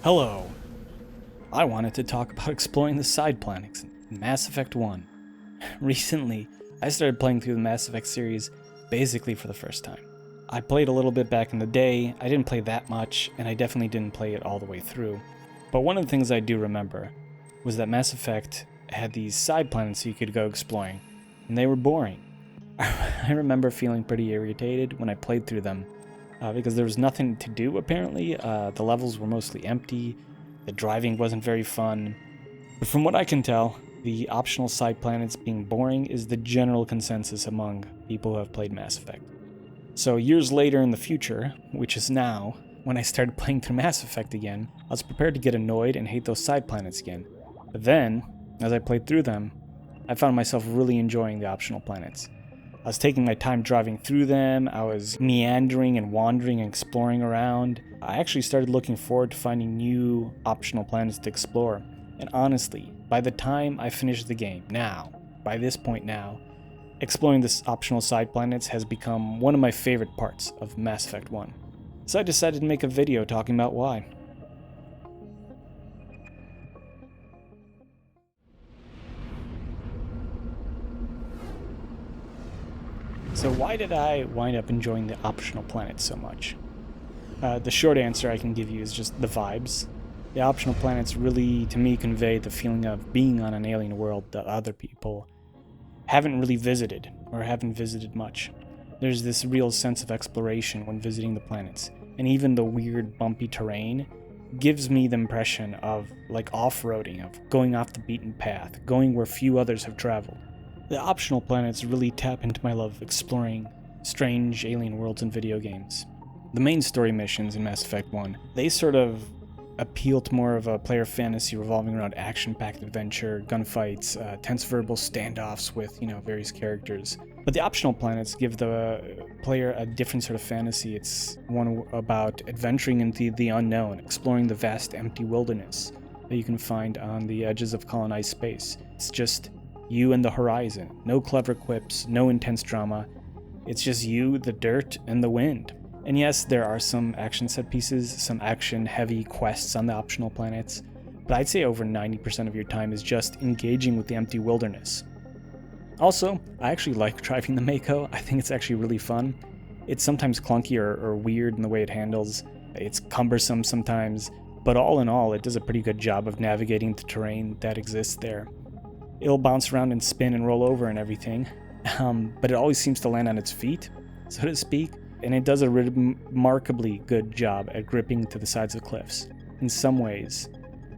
Hello. I wanted to talk about exploring the side planets in Mass Effect 1. Recently, I started playing through the Mass Effect series basically for the first time. I played a little bit back in the day, I didn't play that much, and I definitely didn't play it all the way through. But one of the things I do remember was that Mass Effect had these side planets you could go exploring, and they were boring. I remember feeling pretty irritated when I played through them, because there was nothing to do apparently. The levels were mostly empty, the driving wasn't very fun. But from what I can tell, the optional side planets being boring is the general consensus among people who have played Mass Effect. So years later in the future, which is now, when I started playing through Mass Effect again, I was prepared to get annoyed and hate those side planets again. But then, as I played through them, I found myself really enjoying the optional planets. I was taking my time driving through them, I was meandering and wandering and exploring around. I actually started looking forward to finding new optional planets to explore. And honestly, by the time I finished the game, by this point now, exploring this optional side planets has become one of my favorite parts of Mass Effect 1. So I decided to make a video talking about why. So why did I wind up enjoying the optional planets so much? The short answer I can give you is just the vibes. The optional planets really, to me, convey the feeling of being on an alien world that other people haven't really visited, or haven't visited much. There's this real sense of exploration when visiting the planets, and even the weird bumpy terrain gives me the impression of like off-roading, of going off the beaten path, going where few others have traveled. The optional planets really tap into my love of exploring strange alien worlds in video games. The main story missions in Mass Effect 1, they sort of appeal to more of a player fantasy revolving around action-packed adventure, gunfights, tense verbal standoffs with, various characters. But the optional planets give the player a different sort of fantasy. It's one about adventuring into the unknown, exploring the vast empty wilderness that you can find on the edges of colonized space. It's just you and the horizon. No clever quips, no intense drama. It's just you, the dirt, and the wind. And yes, there are some action set pieces, some action-heavy quests on the optional planets, but I'd say over 90% of your time is just engaging with the empty wilderness. Also, I actually like driving the Mako. I think it's actually really fun. It's sometimes clunky or weird in the way it handles. It's cumbersome sometimes, but all in all, it does a pretty good job of navigating the terrain that exists there. It'll bounce around and spin and roll over and everything, but it always seems to land on its feet, so to speak. And it does a remarkably good job at gripping to the sides of cliffs. In some ways,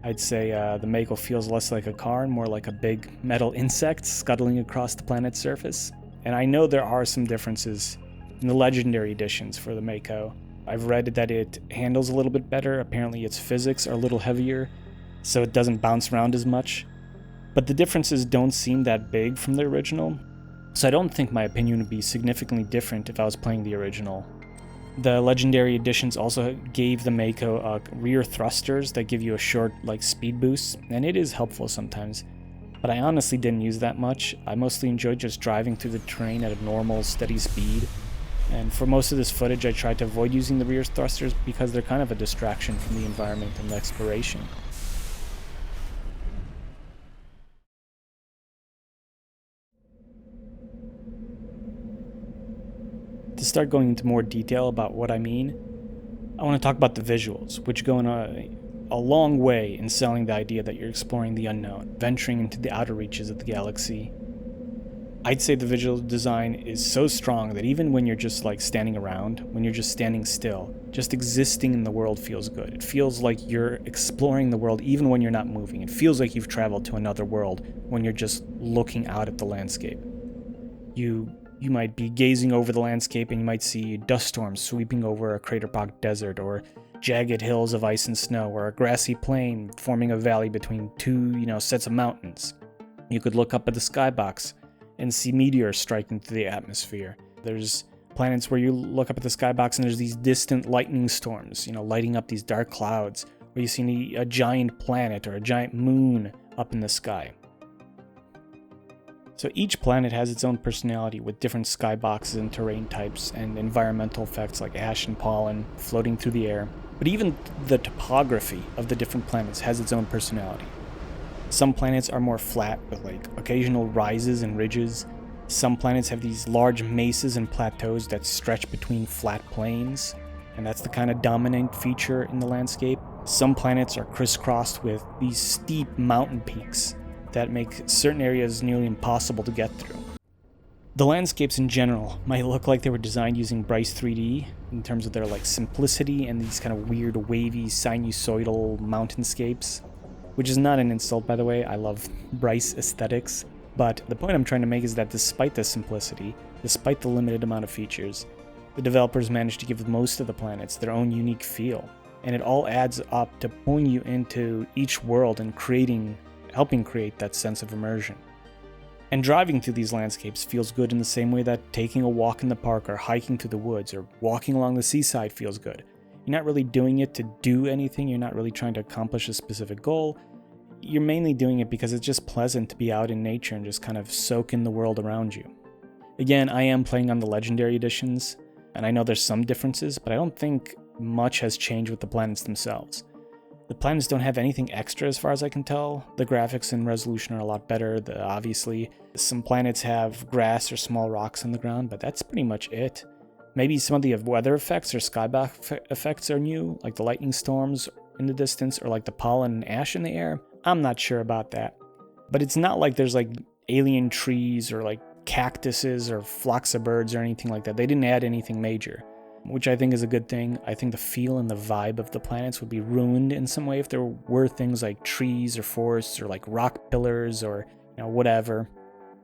I'd say the Mako feels less like a car and more like a big metal insect scuttling across the planet's surface. And I know there are some differences in the legendary editions for the Mako. I've read that it handles a little bit better. Apparently its physics are a little heavier, so it doesn't bounce around as much. But the differences don't seem that big from the original. So I don't think my opinion would be significantly different if I was playing the original. The Legendary Editions also gave the Mako rear thrusters that give you a short speed boost, and it is helpful sometimes. But I honestly didn't use that much. I mostly enjoyed just driving through the terrain at a normal, steady speed. And for most of this footage I tried to avoid using the rear thrusters because they're kind of a distraction from the environment and the exploration. To start going into more detail about what I mean, I want to talk about the visuals, which go in a long way in selling the idea that you're exploring the unknown, venturing into the outer reaches of the galaxy. I'd say the visual design is so strong that even when you're just standing around, when you're just standing still, just existing in the world feels good. It feels like you're exploring the world even when you're not moving. It feels like you've traveled to another world when you're just looking out at the landscape. You might be gazing over the landscape and you might see dust storms sweeping over a crater-pocked desert, or jagged hills of ice and snow, or a grassy plain forming a valley between two, sets of mountains. You could look up at the skybox and see meteors striking through the atmosphere. There's planets where you look up at the skybox and there's these distant lightning storms, lighting up these dark clouds, where you see a giant planet or a giant moon up in the sky. So each planet has its own personality with different skyboxes and terrain types and environmental effects like ash and pollen floating through the air. But even the topography of the different planets has its own personality. Some planets are more flat with like occasional rises and ridges. Some planets have these large mesas and plateaus that stretch between flat plains, and that's the kind of dominant feature in the landscape. Some planets are crisscrossed with these steep mountain peaks that make certain areas nearly impossible to get through. The landscapes in general might look like they were designed using Bryce 3D in terms of their like simplicity and these kind of weird wavy sinusoidal mountainscapes, which is not an insult, by the way. I love Bryce aesthetics, but the point I'm trying to make is that despite the simplicity, despite the limited amount of features, the developers managed to give most of the planets their own unique feel, and it all adds up to pulling you into each world and helping create that sense of immersion. And driving through these landscapes feels good in the same way that taking a walk in the park or hiking through the woods or walking along the seaside feels good. You're not really doing it to do anything, you're not really trying to accomplish a specific goal. You're mainly doing it because it's just pleasant to be out in nature and just kind of soak in the world around you. Again, I am playing on the Legendary Editions, and I know there's some differences, but I don't think much has changed with the planets themselves. The planets don't have anything extra as far as I can tell. The graphics and resolution are a lot better, obviously. Some planets have grass or small rocks on the ground, but that's pretty much it. Maybe some of the weather effects or skybox effects are new, like the lightning storms in the distance or like the pollen and ash in the air. I'm not sure about that. But it's not like there's like alien trees or like cactuses or flocks of birds or anything like that. They didn't add anything major, which I think is a good thing. I think the feel and the vibe of the planets would be ruined in some way if there were things like trees or forests or like rock pillars or whatever.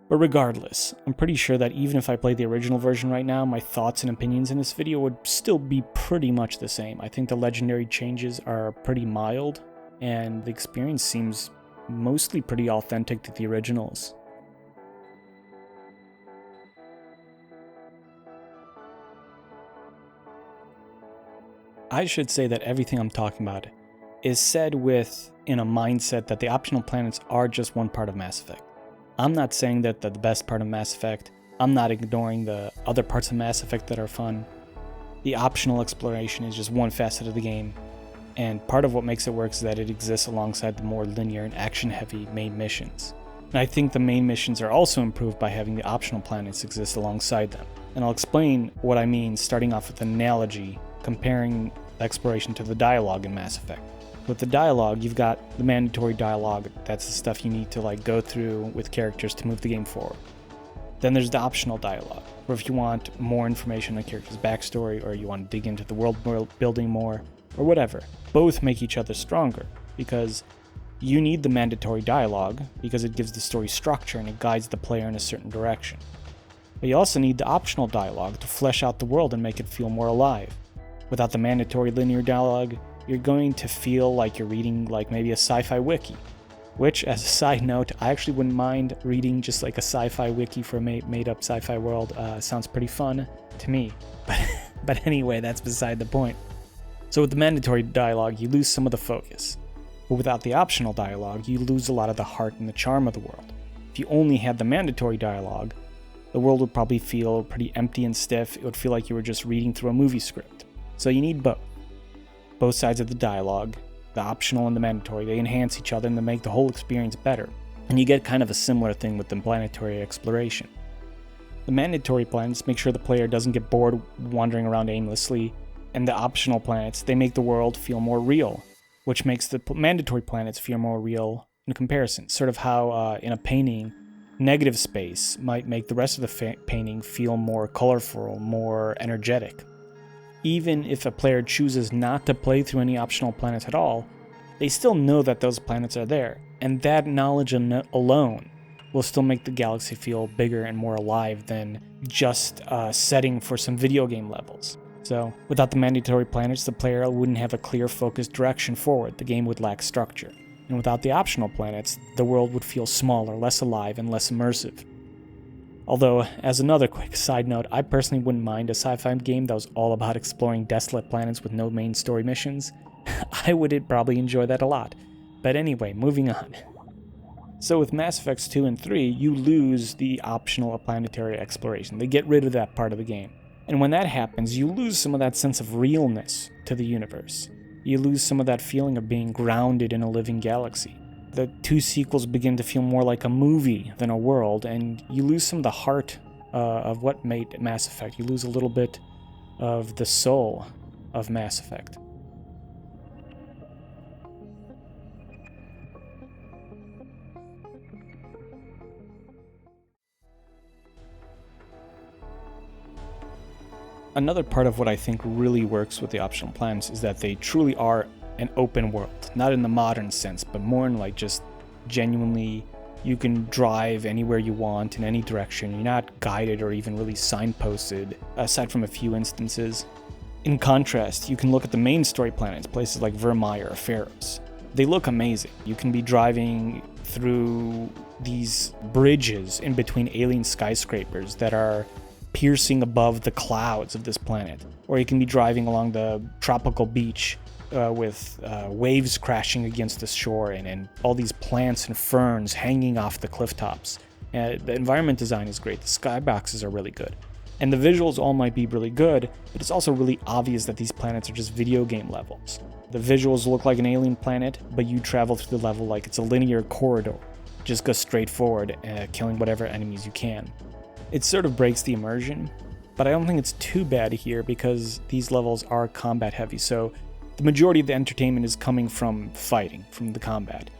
But regardless, I'm pretty sure that even if I played the original version right now, my thoughts and opinions in this video would still be pretty much the same. I think the legendary changes are pretty mild, and the experience seems mostly pretty authentic to the originals. I should say that everything I'm talking about is said in a mindset that the optional planets are just one part of Mass Effect. I'm not saying that they're the best part of Mass Effect. I'm not ignoring the other parts of Mass Effect that are fun. The optional exploration is just one facet of the game, and part of what makes it work is that it exists alongside the more linear and action-heavy main missions. And I think the main missions are also improved by having the optional planets exist alongside them. And I'll explain what I mean starting off with an analogy comparing exploration to the dialogue in Mass Effect. With the dialogue, you've got the mandatory dialogue. That's the stuff you need to go through with characters to move the game forward. Then there's the optional dialogue, where if you want more information on a character's backstory, or you want to dig into the world building more, or whatever, both make each other stronger, because you need the mandatory dialogue because it gives the story structure and it guides the player in a certain direction. But you also need the optional dialogue to flesh out the world and make it feel more alive. Without the mandatory linear dialogue, you're going to feel like you're reading maybe a sci-fi wiki, which, as a side note, I actually wouldn't mind reading just like a sci-fi wiki for a made-up sci-fi world. Sounds pretty fun to me, but anyway, that's beside the point. So with the mandatory dialogue, you lose some of the focus, but without the optional dialogue, you lose a lot of the heart and the charm of the world. If you only had the mandatory dialogue, the world would probably feel pretty empty and stiff. It would feel like you were just reading through a movie script. So you need both sides of the dialogue, the optional and the mandatory. They enhance each other and they make the whole experience better. And you get kind of a similar thing with the planetary exploration. The mandatory planets make sure the player doesn't get bored wandering around aimlessly, and the optional planets, they make the world feel more real, which makes the mandatory planets feel more real in comparison. Sort of how in a painting, negative space might make the rest of the painting feel more colorful, more energetic. Even if a player chooses not to play through any optional planets at all, they still know that those planets are there, and that knowledge alone will still make the galaxy feel bigger and more alive than just a setting for some video game levels. So, without the mandatory planets, the player wouldn't have a clear, focused direction forward. The game would lack structure. And without the optional planets, the world would feel smaller, less alive, and less immersive. Although, as another quick side note, I personally wouldn't mind a sci-fi game that was all about exploring desolate planets with no main story missions. I would probably enjoy that a lot. But anyway, moving on. So with Mass Effects 2 and 3, you lose the optional planetary exploration. They get rid of that part of the game. And when that happens, you lose some of that sense of realness to the universe. You lose some of that feeling of being grounded in a living galaxy. The two sequels begin to feel more like a movie than a world, and you lose some of the heart of what made Mass Effect. You lose a little bit of the soul of Mass Effect. Another part of what I think really works with the optional planets is that they truly are an open world. Not in the modern sense, but more in like just genuinely you can drive anywhere you want in any direction. You're not guided or even really signposted, aside from a few instances. In contrast, you can look at the main story planets, places like Vermeer or Pharos. They look amazing. You can be driving through these bridges in between alien skyscrapers that are piercing above the clouds of this planet. Or you can be driving along the tropical beach with waves crashing against the shore and all these plants and ferns hanging off the cliff tops. The environment design is great. The skyboxes are really good. And the visuals all might be really good, but it's also really obvious that these planets are just video game levels. The visuals look like an alien planet, but you travel through the level like it's a linear corridor. Just go straight forward, killing whatever enemies you can. It sort of breaks the immersion, but I don't think it's too bad here because these levels are combat heavy, so the majority of the entertainment is coming from fighting, from the combat.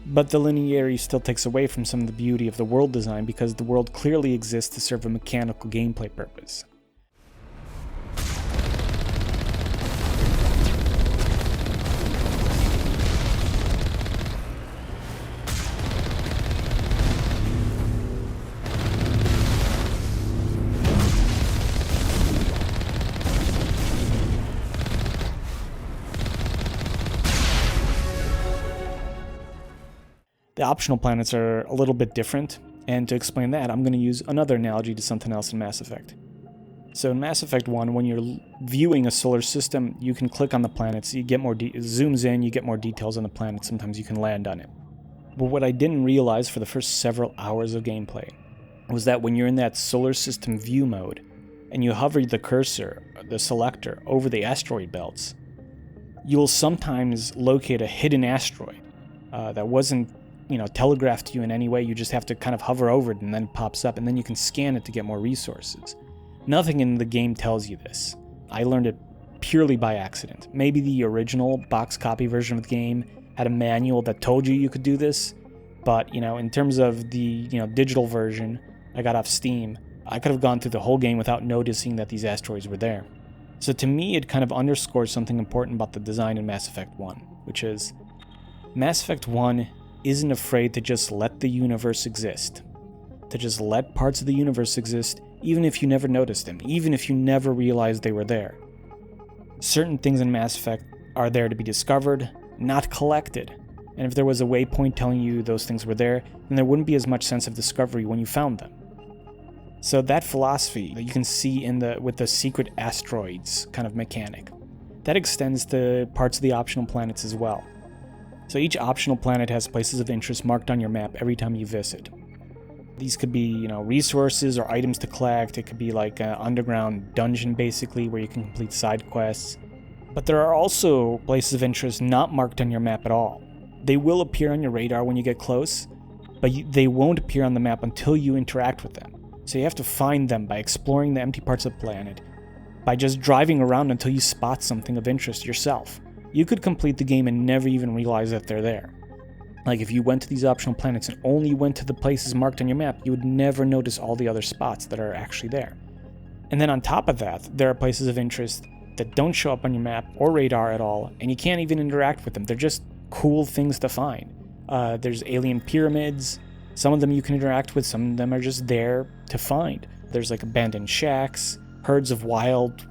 But the linearity still takes away from some of the beauty of the world design because the world clearly exists to serve a mechanical gameplay purpose. The optional planets are a little bit different, and to explain that, I'm going to use another analogy to something else in Mass Effect. So in Mass Effect 1, when you're viewing a solar system, you can click on the planets, you get more zooms in, you get more details on the planet, sometimes you can land on it. But what I didn't realize for the first several hours of gameplay was that when you're in that solar system view mode, and you hover the cursor, the selector, over the asteroid belts, you'll sometimes locate a hidden asteroid that wasn't telegraphed to you in any way. You just have to kind of hover over it and then it pops up, and then you can scan it to get more resources. Nothing in the game tells you this. I learned it purely by accident. Maybe the original box copy version of the game had a manual that told you could do this, but in terms of the digital version I got off Steam, I could have gone through the whole game without noticing that these asteroids were there. So to me, it kind of underscores something important about the design in Mass Effect 1, which is Mass Effect 1 isn't afraid to just let the universe exist. To just let parts of the universe exist, even if you never noticed them, even if you never realized they were there. Certain things in Mass Effect are there to be discovered, not collected. And if there was a waypoint telling you those things were there, then there wouldn't be as much sense of discovery when you found them. So that philosophy that you can see with the secret asteroids kind of mechanic, that extends to parts of the optional planets as well. So each optional planet has places of interest marked on your map every time you visit. These could be, resources or items to collect. It could be like an underground dungeon, basically, where you can complete side quests. But there are also places of interest not marked on your map at all. They will appear on your radar when you get close, but they won't appear on the map until you interact with them. So you have to find them by exploring the empty parts of the planet, by just driving around until you spot something of interest yourself. You could complete the game and never even realize that they're there. Like if you went to these optional planets and only went to the places marked on your map, you would never notice all the other spots that are actually there. And then on top of that, there are places of interest that don't show up on your map or radar at all, and you can't even interact with them. They're just cool things to find. There's alien pyramids. Some of them you can interact with, some of them are just there to find. There's like abandoned shacks, herds of wild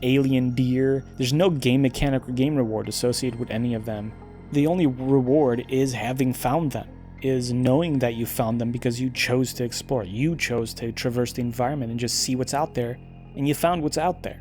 alien deer. There's no game mechanic or game reward associated with any of them. The only reward is having found them, is knowing that you found them because you chose to explore. You chose to traverse the environment and just see what's out there, and you found what's out there.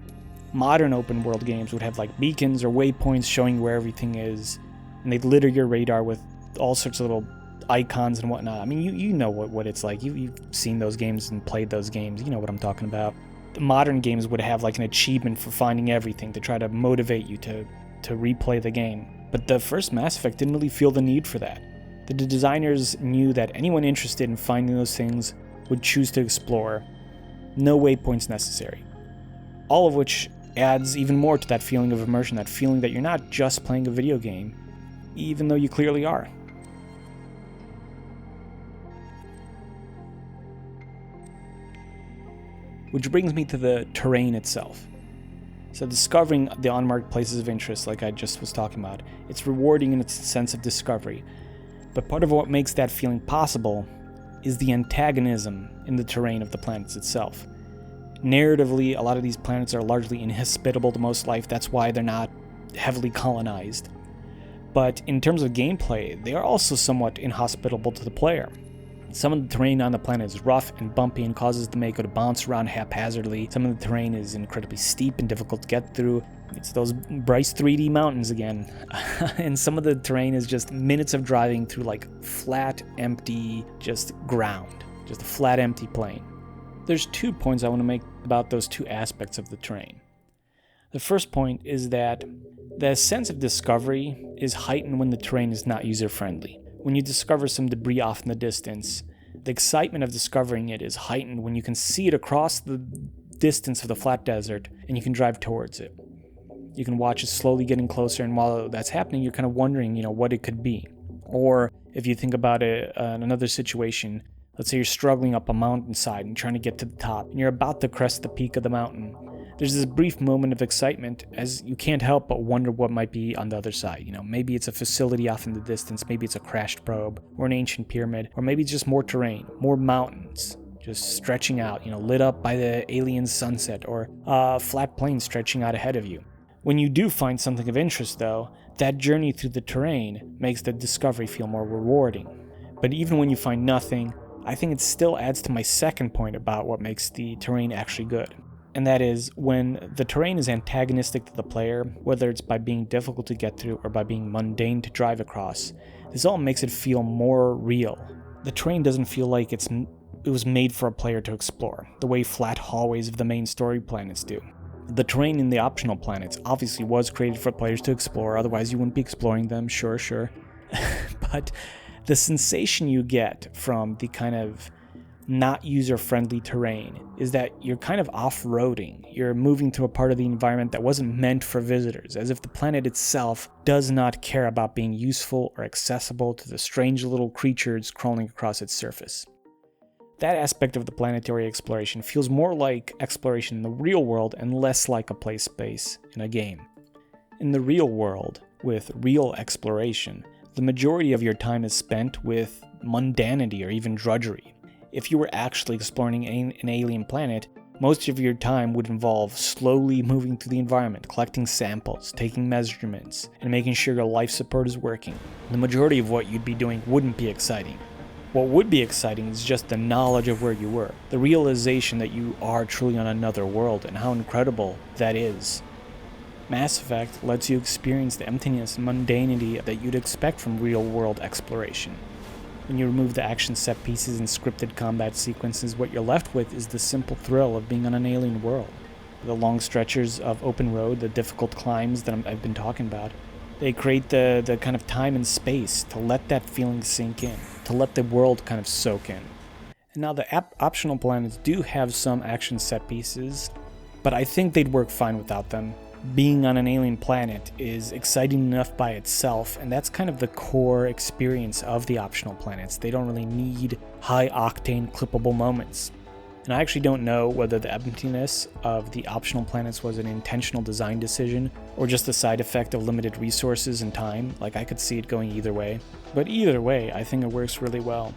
Modern open world games would have like beacons or waypoints showing where everything is, and they'd litter your radar with all sorts of little icons and whatnot. I mean, you know what it's like. You've seen those games and played those games. You know what I'm talking about. The modern games would have like an achievement for finding everything to try to motivate you to replay the game. But the first Mass Effect didn't really feel the need for that. The designers knew that anyone interested in finding those things would choose to explore. No waypoints necessary. All of which adds even more to that feeling of immersion, that feeling that you're not just playing a video game, even though you clearly are. Which brings me to the terrain itself. So discovering the unmarked places of interest, like I just was talking about, it's rewarding in its sense of discovery. But part of what makes that feeling possible is the antagonism in the terrain of the planets itself. Narratively, a lot of these planets are largely inhospitable to most life. That's why they're not heavily colonized. But in terms of gameplay, they are also somewhat inhospitable to the player. Some of the terrain on the planet is rough and bumpy and causes the Mako to bounce around haphazardly. Some of the terrain is incredibly steep and difficult to get through. It's those Bryce 3D mountains again. And some of the terrain is just minutes of driving through like flat, empty, just ground. Just a flat, empty plain. There's 2 points I want to make about those 2 aspects of the terrain. The first point is that the sense of discovery is heightened when the terrain is not user-friendly. When you discover some debris off in the distance, the excitement of discovering it is heightened when you can see it across the distance of the flat desert and you can drive towards it. You can watch it slowly getting closer, and while that's happening, you're kind of wondering, what it could be. Or if you think about it, another situation, let's say you're struggling up a mountainside and trying to get to the top, and you're about to crest the peak of the mountain. There's this brief moment of excitement as you can't help but wonder what might be on the other side. Maybe it's a facility off in the distance, maybe it's a crashed probe, or an ancient pyramid, or maybe it's just more terrain, more mountains, just stretching out, lit up by the alien sunset, or a flat plain stretching out ahead of you. When you do find something of interest, though, that journey through the terrain makes the discovery feel more rewarding. But even when you find nothing, I think it still adds to my second point about what makes the terrain actually good. And that is, when the terrain is antagonistic to the player, whether it's by being difficult to get through or by being mundane to drive across, this all makes it feel more real. The terrain doesn't feel like it was made for a player to explore, the way flat hallways of the main story planets do. The terrain in the optional planets obviously was created for players to explore, otherwise you wouldn't be exploring them, sure. But the sensation you get from the kind of not user-friendly terrain is that you're kind of off-roading. You're moving to a part of the environment that wasn't meant for visitors, as if the planet itself does not care about being useful or accessible to the strange little creatures crawling across its surface. That aspect of the planetary exploration feels more like exploration in the real world and less like a play space in a game. In the real world, with real exploration, the majority of your time is spent with mundanity or even drudgery. If you were actually exploring an alien planet, most of your time would involve slowly moving through the environment, collecting samples, taking measurements, and making sure your life support is working. The majority of what you'd be doing wouldn't be exciting. What would be exciting is just the knowledge of where you were, the realization that you are truly on another world, and how incredible that is. Mass Effect lets you experience the emptiness and mundanity that you'd expect from real-world exploration. When you remove the action set pieces and scripted combat sequences, what you're left with is the simple thrill of being on an alien world. The long stretches of open road, the difficult climbs that I've been talking about, they create the kind of time and space to let that feeling sink in, to let the world kind of soak in. And now the optional planets do have some action set pieces, but I think they'd work fine without them. Being on an alien planet is exciting enough by itself, and that's kind of the core experience of the optional planets. They don't really need high-octane, clippable moments. And I actually don't know whether the emptiness of the optional planets was an intentional design decision, or just a side effect of limited resources and time. Like, I could see it going either way. But either way, I think it works really well.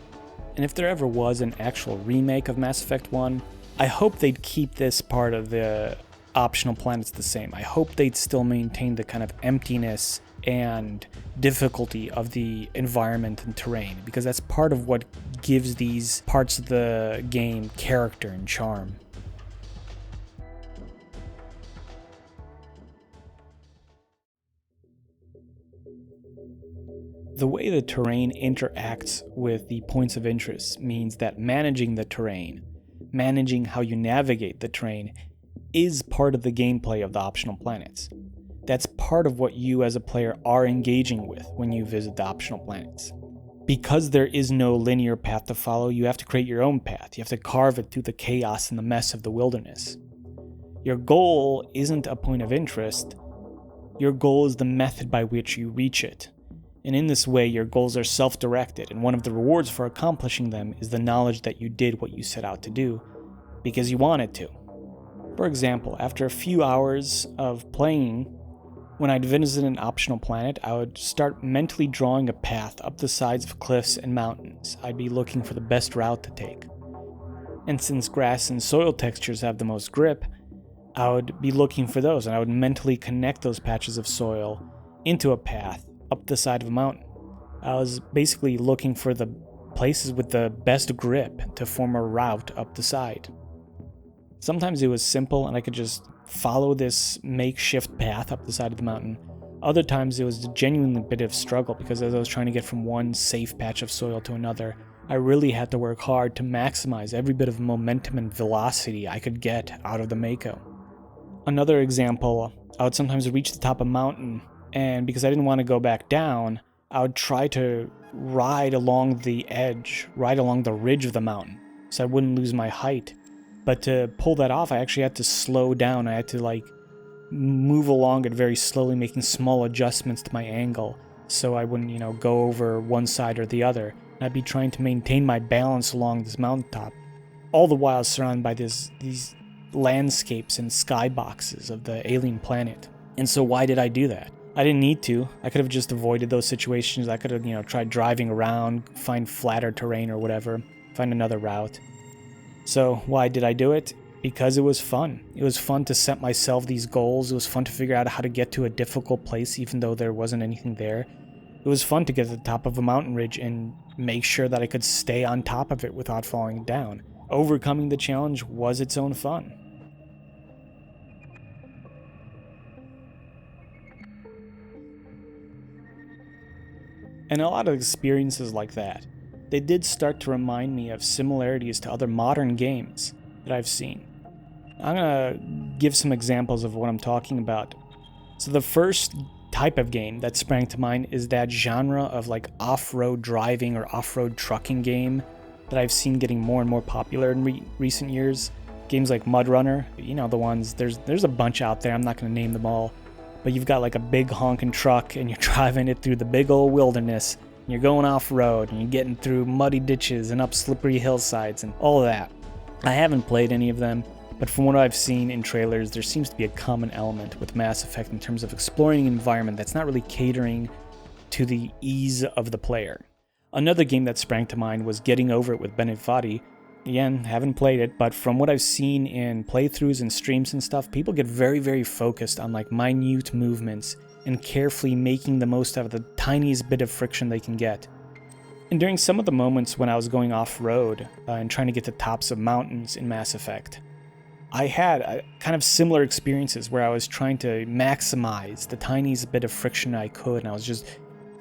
And if there ever was an actual remake of Mass Effect 1, I hope they'd keep this part of the optional planets the same. I hope they'd still maintain the kind of emptiness and difficulty of the environment and terrain, because that's part of what gives these parts of the game character and charm. The way the terrain interacts with the points of interest means that managing the terrain, managing how you navigate the terrain, is part of the gameplay of the optional planets. That's part of what you as a player are engaging with when you visit the optional planets. Because there is no linear path to follow, you have to create your own path. You have to carve it through the chaos and the mess of the wilderness. Your goal isn't a point of interest. Your goal is the method by which you reach it. And in this way, your goals are self-directed, and one of the rewards for accomplishing them is the knowledge that you did what you set out to do because you wanted to. For example, after a few hours of playing, when I'd visit an optional planet, I would start mentally drawing a path up the sides of cliffs and mountains. I'd be looking for the best route to take. And since grass and soil textures have the most grip, I would be looking for those, and I would mentally connect those patches of soil into a path up the side of a mountain. I was basically looking for the places with the best grip to form a route up the side. Sometimes it was simple and I could just follow this makeshift path up the side of the mountain. Other times it was a genuinely bit of struggle because as I was trying to get from one safe patch of soil to another, I really had to work hard to maximize every bit of momentum and velocity I could get out of the Mako. Another example, I would sometimes reach the top of a mountain, and because I didn't want to go back down, I would try to ride along the edge, ride along the ridge of the mountain, so I wouldn't lose my height. But to pull that off, I actually had to slow down. I had to move along it very slowly, making small adjustments to my angle so I wouldn't, go over one side or the other. And I'd be trying to maintain my balance along this mountaintop, all the while surrounded by these landscapes and skyboxes of the alien planet. And so why did I do that? I didn't need to. I could have just avoided those situations. I could have, tried driving around, find flatter terrain or whatever, find another route. So why did I do it? Because it was fun. It was fun to set myself these goals. It was fun to figure out how to get to a difficult place even though there wasn't anything there. It was fun to get to the top of a mountain ridge and make sure that I could stay on top of it without falling down. Overcoming the challenge was its own fun. And a lot of experiences like that, they did start to remind me of similarities to other modern games that I've seen. I'm gonna give some examples of what I'm talking about. So the first type of game that sprang to mind is that genre of off-road driving or off-road trucking game that I've seen getting more and more popular in recent years. Games like Mud Runner, the ones, there's a bunch out there, I'm not gonna name them all. But you've got a big honking truck and you're driving it through the big old wilderness. And you're going off-road and you're getting through muddy ditches and up slippery hillsides and all of that. I haven't played any of them, but from what I've seen in trailers, there seems to be a common element with Mass Effect in terms of exploring an environment that's not really catering to the ease of the player. Another game that sprang to mind was Getting Over It with Bennett Foddy. Again, haven't played it, but from what I've seen in playthroughs and streams and stuff, people get very, very focused on minute movements and carefully making the most out of the tiniest bit of friction they can get. And during some of the moments when I was going off-road and trying to get to tops of mountains in Mass Effect, I had kind of similar experiences where I was trying to maximize the tiniest bit of friction I could, and I was just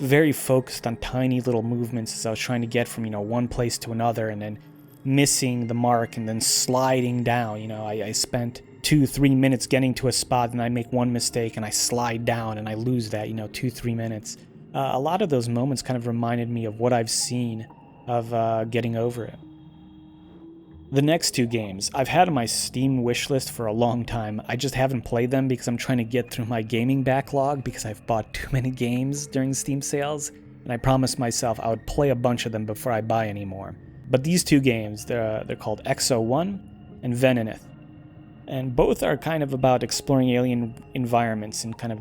very focused on tiny little movements as I was trying to get from, one place to another and then missing the mark and then sliding down. I spent 2-3 minutes getting to a spot and I make one mistake and I slide down and I lose that, 2-3 minutes. A lot of those moments kind of reminded me of what I've seen of Getting Over It. The next two games, I've had on my Steam wishlist for a long time. I just haven't played them because I'm trying to get through my gaming backlog because I've bought too many games during Steam sales, and I promised myself I would play a bunch of them before I buy any more. But these two games, they're called XO1 and Venonith. And both are kind of about exploring alien environments in kind of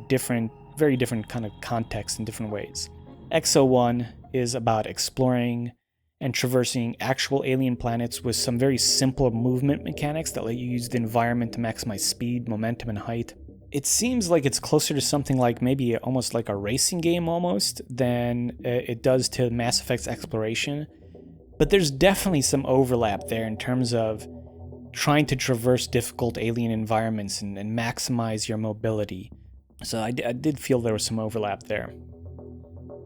very different kind of contexts in different ways. XO1 is about exploring and traversing actual alien planets with some very simple movement mechanics that let you use the environment to maximize speed, momentum, and height. It seems like it's closer to something like maybe almost like a racing game almost than it does to Mass Effect's exploration. But there's definitely some overlap there in terms of trying to traverse difficult alien environments and maximize your mobility. So I did feel there was some overlap there.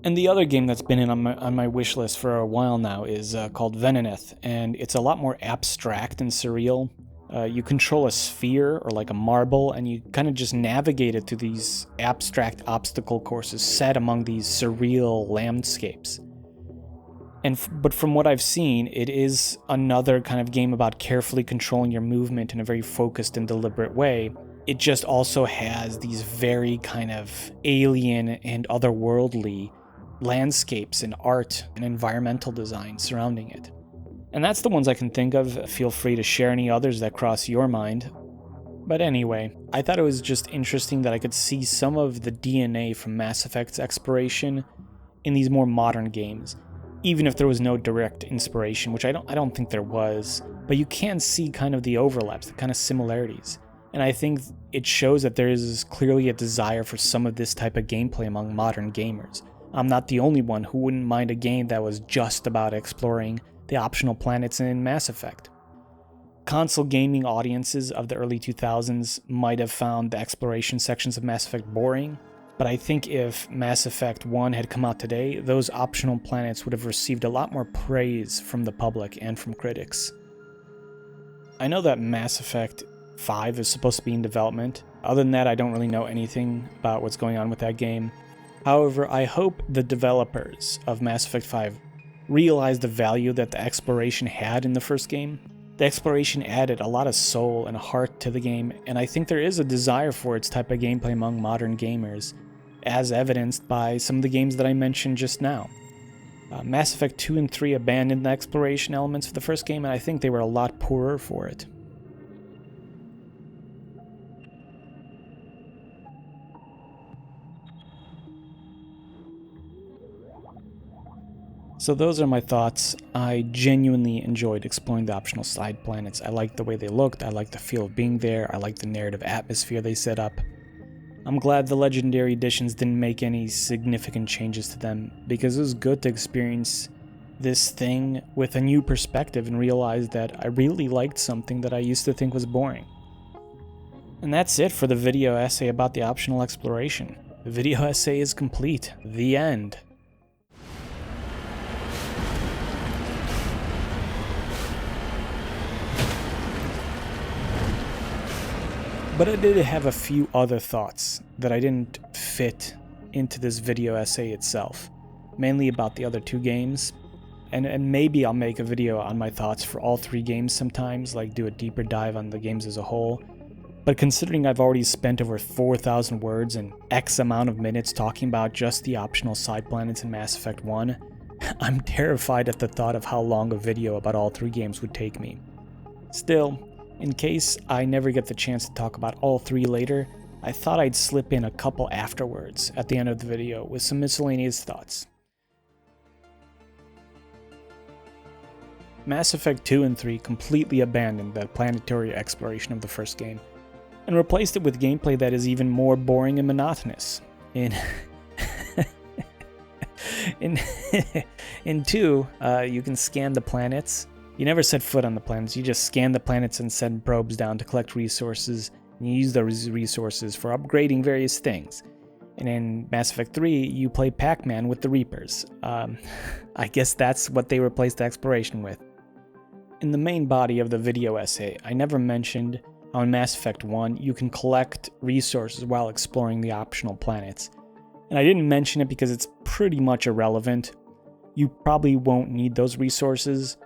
And the other game that's been on my wish list for a while now is called Venoneth, and it's a lot more abstract and surreal. You control a sphere or like a marble, and you kind of just navigate it through these abstract obstacle courses set among these surreal landscapes. But from what I've seen, it is another kind of game about carefully controlling your movement in a very focused and deliberate way. It just also has these very kind of alien and otherworldly landscapes and art and environmental design surrounding it. And that's the ones I can think of. Feel free to share any others that cross your mind. But anyway, I thought it was just interesting that I could see some of the DNA from Mass Effect's exploration in these more modern games, even if there was no direct inspiration, which I don't think there was, but you can see kind of the overlaps, the kind of similarities. And I think it shows that there is clearly a desire for some of this type of gameplay among modern gamers. I'm not the only one who wouldn't mind a game that was just about exploring the optional planets in Mass Effect. Console gaming audiences of the early 2000s might have found the exploration sections of Mass Effect boring, but I think if Mass Effect 1 had come out today, those optional planets would have received a lot more praise from the public and from critics. I know that Mass Effect 5 is supposed to be in development. Other than that, I don't really know anything about what's going on with that game. However, I hope the developers of Mass Effect 5 realize the value that the exploration had in the first game. The exploration added a lot of soul and heart to the game, and I think there is a desire for its type of gameplay among modern gamers, as evidenced by some of the games that I mentioned just now. Mass Effect 2 and 3 abandoned the exploration elements of the first game, and I think they were a lot poorer for it. So those are my thoughts. I genuinely enjoyed exploring the optional side planets. I liked the way they looked, I liked the feel of being there, I liked the narrative atmosphere they set up. I'm glad the Legendary Editions didn't make any significant changes to them, because it was good to experience this thing with a new perspective and realize that I really liked something that I used to think was boring. And that's it for the video essay about the optional exploration. The video essay is complete. The end. But I did have a few other thoughts that I didn't fit into this video essay itself, mainly about the other two games, and maybe I'll make a video on my thoughts for all three games sometimes, like do a deeper dive on the games as a whole. But considering I've already spent over 4,000 words and X amount of minutes talking about just the optional side planets in Mass Effect 1, I'm terrified at the thought of how long a video about all three games would take me. Still, in case I never get the chance to talk about all three later, I thought I'd slip in a couple afterwards at the end of the video with some miscellaneous thoughts. Mass Effect 2 and 3 completely abandoned the planetary exploration of the first game, and replaced it with gameplay that is even more boring and monotonous. In 2, you can scan the planets. You never set foot on the planets, you just scan the planets and send probes down to collect resources, and you use those resources for upgrading various things. And in Mass Effect 3, you play Pac-Man with the Reapers. I guess that's what they replaced the exploration with. In the main body of the video essay, I never mentioned how in Mass Effect 1 you can collect resources while exploring the optional planets. And I didn't mention it because it's pretty much irrelevant. You probably won't need those resources.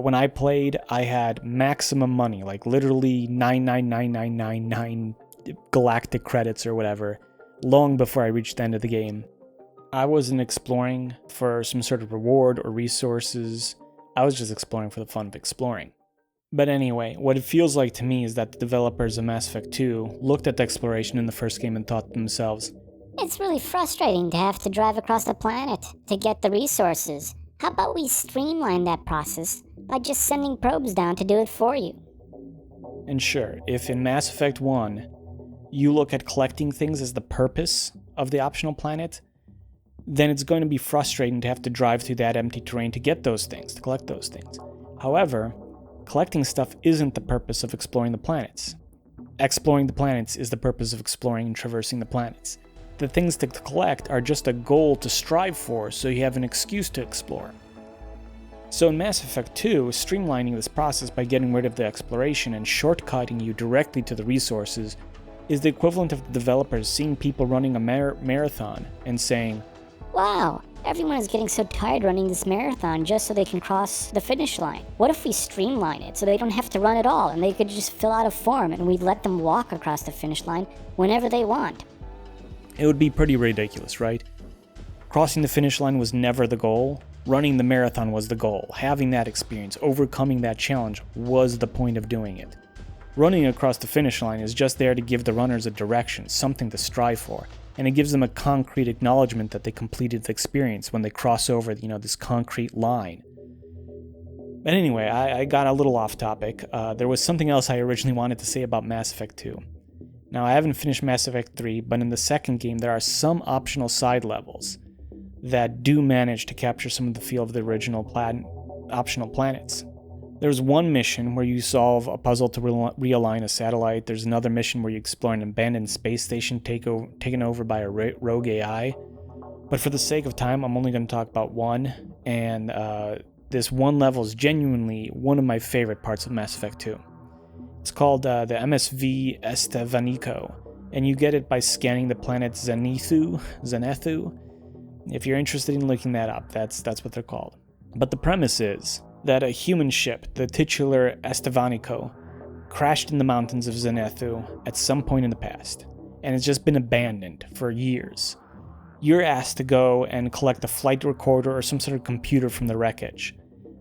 When I played, I had maximum money, like literally 99999 galactic credits or whatever, long before I reached the end of the game. I wasn't exploring for some sort of reward or resources. I was just exploring for the fun of exploring. But anyway, what it feels like to me is that the developers of Mass Effect 2 looked at the exploration in the first game and thought to themselves, "It's really frustrating to have to drive across the planet to get the resources. How about we streamline that process by just sending probes down to do it for you?" And sure, if in Mass Effect 1 you look at collecting things as the purpose of the optional planet, then it's going to be frustrating to have to drive through that empty terrain to get those things, to collect those things. However, collecting stuff isn't the purpose of exploring the planets. Exploring the planets is the purpose of exploring and traversing the planets. The things to collect are just a goal to strive for, so you have an excuse to explore. So in Mass Effect 2, streamlining this process by getting rid of the exploration and shortcutting you directly to the resources is the equivalent of the developers seeing people running a marathon and saying, Wow, everyone is getting so tired running this marathon just so they can cross the finish line. What if we streamline it so they don't have to run at all and they could just fill out a form and we'd let them walk across the finish line whenever they want? It would be pretty ridiculous, right? Crossing the finish line was never the goal. Running the marathon was the goal. Having that experience, overcoming that challenge, was the point of doing it. Running across the finish line is just there to give the runners a direction, something to strive for, and it gives them a concrete acknowledgement that they completed the experience when they cross over, this concrete line. But anyway, I got a little off topic. There was something else I originally wanted to say about Mass Effect 2. Now, I haven't finished Mass Effect 3, but in the second game there are some optional side levels that do manage to capture some of the feel of the original optional planets. There's one mission where you solve a puzzle to realign a satellite. There's another mission where you explore an abandoned space station taken over by a rogue AI. But for the sake of time, I'm only going to talk about one, and this one level is genuinely one of my favorite parts of Mass Effect 2. It's called the MSV Estevanico, and you get it by scanning the planet Zenithu. If you're interested in looking that up, that's what they're called. But the premise is that a human ship, the titular Estevanico, crashed in the mountains of Zenithu at some point in the past, and it's just been abandoned for years. You're asked to go and collect a flight recorder or some sort of computer from the wreckage.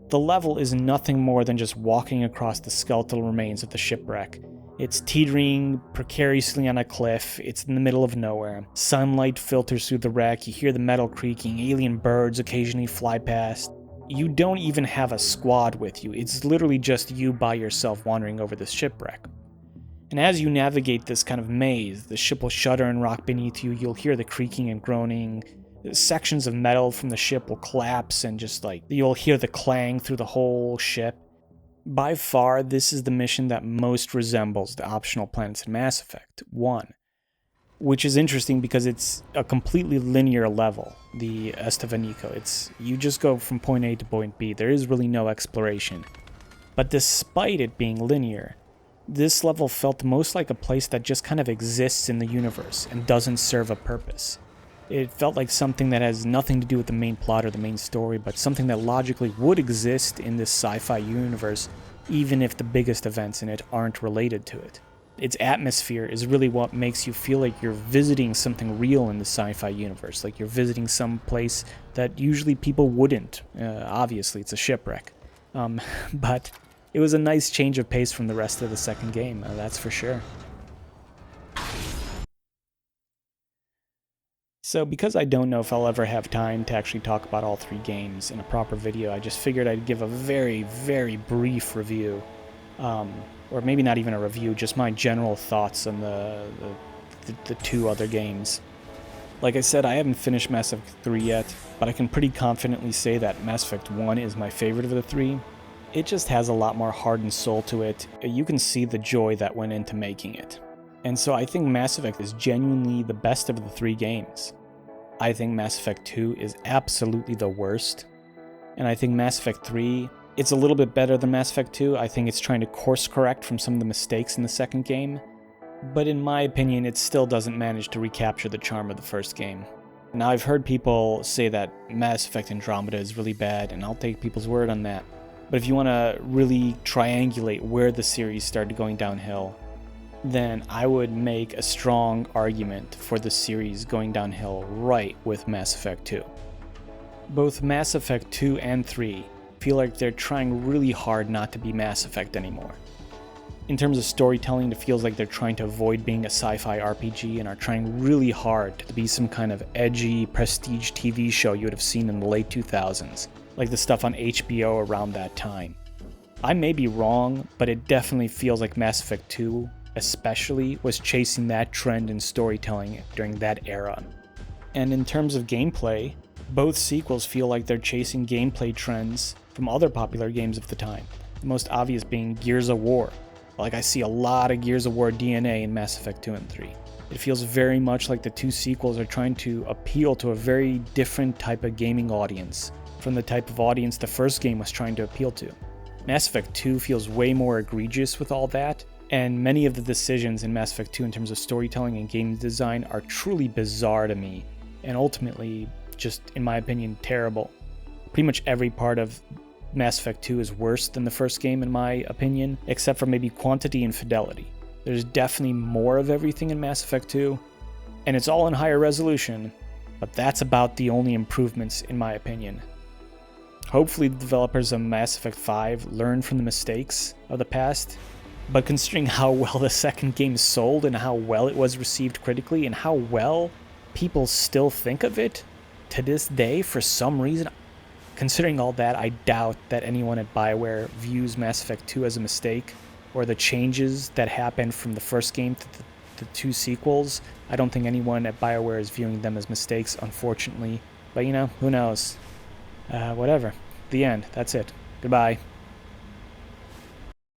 The level is nothing more than just walking across the skeletal remains of the shipwreck. It's teetering precariously on a cliff, it's in the middle of nowhere. Sunlight filters through the wreck, you hear the metal creaking, alien birds occasionally fly past. You don't even have a squad with you, it's literally just you by yourself wandering over this shipwreck. And as you navigate this kind of maze, the ship will shudder and rock beneath you, you'll hear the creaking and groaning. Sections of metal from the ship will collapse and you'll hear the clang through the whole ship. By far, this is the mission that most resembles the optional planets in Mass Effect 1, which is interesting because it's a completely linear level, the Estevanico. You just go from point A to point B. There is really no exploration. But despite it being linear, this level felt most like a place that just kind of exists in the universe and doesn't serve a purpose. It felt like something that has nothing to do with the main plot or the main story, but something that logically would exist in this sci-fi universe, even if the biggest events in it aren't related to it. Its atmosphere is really what makes you feel like you're visiting something real in the sci-fi universe, like you're visiting some place that usually people wouldn't. Obviously, it's a shipwreck. But it was a nice change of pace from the rest of the second game, that's for sure. So because I don't know if I'll ever have time to actually talk about all three games in a proper video, I just figured I'd give a very, very brief review. Or maybe not even a review, just my general thoughts on the two other games. Like I said, I haven't finished Mass Effect 3 yet, but I can pretty confidently say that Mass Effect 1 is my favorite of the three. It just has a lot more heart and soul to it. You can see the joy that went into making it. And so I think Mass Effect is genuinely the best of the three games. I think Mass Effect 2 is absolutely the worst. And I think Mass Effect 3, it's a little bit better than Mass Effect 2. I think it's trying to course correct from some of the mistakes in the second game. But in my opinion, it still doesn't manage to recapture the charm of the first game. Now I've heard people say that Mass Effect Andromeda is really bad, and I'll take people's word on that. But if you want to really triangulate where the series started going downhill, then I would make a strong argument for the series going downhill right with Mass Effect 2. Both Mass Effect 2 and 3 feel like they're trying really hard not to be Mass Effect anymore. In terms of storytelling, it feels like they're trying to avoid being a sci-fi RPG and are trying really hard to be some kind of edgy, prestige TV show you would have seen in the late 2000s, like the stuff on HBO around that time. I may be wrong, but it definitely feels like Mass Effect 2 especially was chasing that trend in storytelling during that era. And in terms of gameplay, both sequels feel like they're chasing gameplay trends from other popular games of the time, the most obvious being Gears of War. Like, I see a lot of Gears of War DNA in Mass Effect 2 and 3. It feels very much like the two sequels are trying to appeal to a very different type of gaming audience from the type of audience the first game was trying to appeal to. Mass Effect 2 feels way more egregious with all that, and many of the decisions in Mass Effect 2 in terms of storytelling and game design are truly bizarre to me, and ultimately, just in my opinion, terrible. Pretty much every part of Mass Effect 2 is worse than the first game in my opinion, except for maybe quantity and fidelity. There's definitely more of everything in Mass Effect 2, and it's all in higher resolution, but that's about the only improvements in my opinion. Hopefully the developers of Mass Effect 5 learn from the mistakes of the past, but considering how well the second game sold and how well it was received critically and how well people still think of it to this day for some reason, considering all that, I doubt that anyone at BioWare views Mass Effect 2 as a mistake, or the changes that happened from the first game to the two sequels. I don't think anyone at BioWare is viewing them as mistakes, unfortunately. But who knows? Whatever. The end. That's it. Goodbye.